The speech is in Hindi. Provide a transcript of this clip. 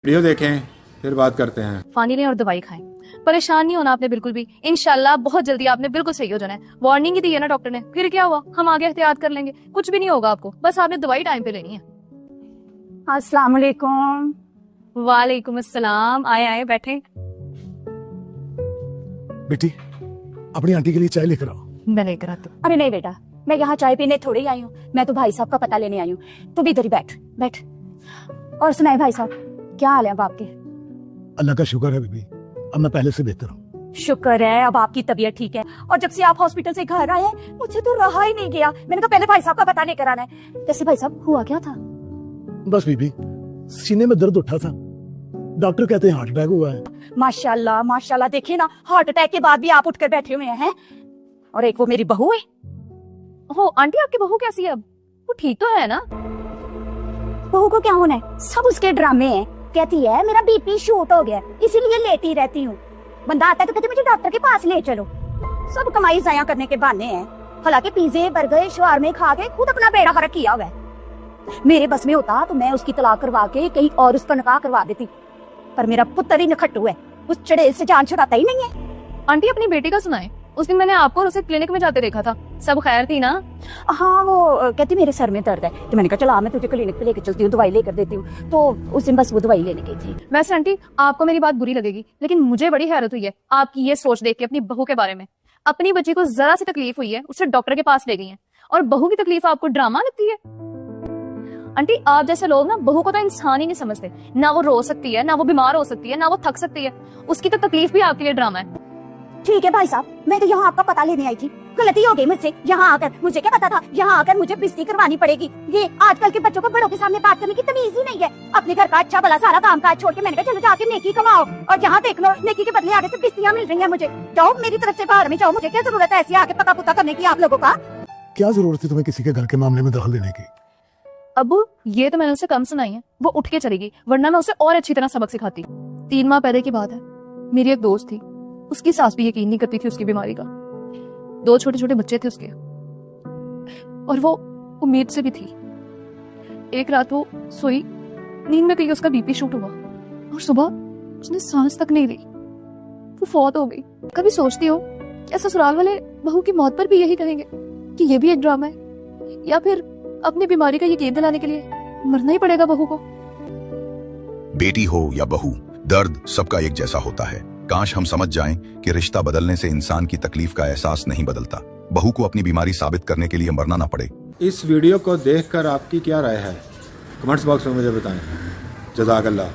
वीडियो देखें फिर बात करते हैं। पानी लें और दवाई खाएं। परेशान नहीं होना आपने बिल्कुल भी, इंशाल्लाह बहुत जल्दी आपने बिल्कुल सही हो जाना है। वार्निंग ही दी है ना डॉक्टर ने, फिर क्या हुआ, हम आगे एहतियात कर लेंगे, कुछ भी नहीं होगा आपको, बस आपने दवाई टाइम पे लेनी है। अस्सलाम वालेकुम। वालेकुम अस्सलाम। आए आए बैठे। बेटी अपनी आंटी के लिए चाय लेकर आओ। मैं लेकर आती हूँ। अरे नहीं बेटा, मैं यहाँ चाय पीने थोड़ी आई हूँ, मैं तो भाई साहब का पता लेने आई हूँ। तू भी इधर ही बैठ बैठ। और सुनाए भाई साहब, क्या हाल है अब आपके? अल्लाह का शुक्र है बीबी, अब मैं पहले से बेहतर हूँ। शुक्र है अब आपकी तबीयत ठीक है। और जब से आप हॉस्पिटल से घर आए हैं मुझसे तो रहा ही नहीं गया। मैंने कहा पहले भाई साहब का पता लेकर आना है। जैसे भाई साहब हुआ क्या था? बस बीबी सीने में दर्द उठा था, डॉक्टर कहते हैं हार्ट अटैक हुआ है। माशाल्लाह माशाल्लाह, देखिए ना हार्ट अटैक के बाद भी आप उठकर बैठे हुए हैं। और एक वो मेरी बहू है। हो आंटी, आपकी बहू कैसी है अब? वो ठीक तो है ना? बहू को क्या होना है, सब उसके ड्रामे हैं। कहती है मेरा बीपी शूट हो गया इसीलिए लेटी रहती हूँ। बंदा आता है तो कहते मुझे डॉक्टर के पास ले चलो। सब कमाई जाया करने के बहाने हैं। हालांकि पिज्जे बर्गर शवारमे खा के खुद अपना बेड़ा गर्क किया हुआ है। मेरे बस में होता तो मैं उसकी तलाक करवा के कहीं और उसका निकाह करवा देती, पर मेरा पुत्र ही नखट्टू है, उस चड़ेल से जान छुड़ाता ही नहीं है। आंटी अपनी बेटी का सुनाए, उस दिन मैंने आपको और उसे क्लिनिक में जाते देखा था, सब खैर थी ना? हाँ वो कहती मेरे सर में दर्द है, तो मैंने कहा चला मैं तुझे क्लिनिक पे लेकर चलती हूँ, दवाई लेकर देती हूँ। तो उस दिन बस वो दवाई लेने गई थी। वैसे आंटी आपको मेरी बात बुरी लगेगी, लेकिन मुझे बड़ी हैरत हुई है आपकी ये सोच देख के अपनी बहू के बारे में। अपनी बच्ची को जरा सी तकलीफ हुई है, उसे डॉक्टर के पास ले गई है, और बहू की तकलीफ आपको ड्रामा लगती है? आंटी आप जैसे लोग ना बहू को तो इंसान ही नहीं समझते। ना वो रो सकती है, ना वो बीमार हो सकती है, ना वो थक सकती है, उसकी तो तकलीफ भी आपके लिए ड्रामा है। ठीक है भाई साहब, मैं तो यहाँ आपका पता लेने आई थी, गलती हो गई मुझसे। यहाँ आकर मुझे क्या पता था यहाँ आकर मुझे बेइज्जती करवानी पड़ेगी। ये आजकल के बच्चों को बड़ों के सामने बात करने की तमीज ही नहीं है। अपने घर का अच्छा भला सारा काम काज छोड़ के मैंने कहा चलो जाके नेकी कमाओ, और यहाँ देख लो नेकी के बदले आगे से बेइज्जतियां मिल रही है मुझे। जाओ मेरी तरफ से बाहर में जाओ, मुझे क्या जरूरत है ऐसी आके पका पुता करने की आप लोगों का? क्या जरूरत है तुम्हें किसी के घर के मामले में दखल देने की? अबू ये तो मैंने उसे कम सुनाई है, वो उठ के चलेगी, वरना मैं उसे और अच्छी तरह सबक सिखाती। 3 माह पहले की बात है, मेरी एक दोस्त थी, उसकी सास भी यकीन नहीं करती थी उसकी बीमारी का। 2 छोटे छोटे बच्चे थे उसके, और वो उम्मीद से भी थी। एक रात वो सोई, नींद में कहीं उसका बीपी शूट हुआ, और सुबह उसने सांस तक नहीं ली, वो फौत हो गई। कभी सोचती हो क्या ससुराल वाले बहू की मौत पर भी यही कहेंगे कि ये भी एक ड्रामा है, या फिर अपनी बीमारी का यकीन दिलाने के लिए मरना ही पड़ेगा बहू को? बेटी हो या बहू, दर्द सबका एक जैसा होता है। काश हम समझ जाएं कि रिश्ता बदलने से इंसान की तकलीफ का एहसास नहीं बदलता। बहू को अपनी बीमारी साबित करने के लिए मरना ना पड़े। इस वीडियो को देखकर आपकी क्या राय है, कमेंट्स बॉक्स में मुझे बताएं। जज़ाकल्लाह।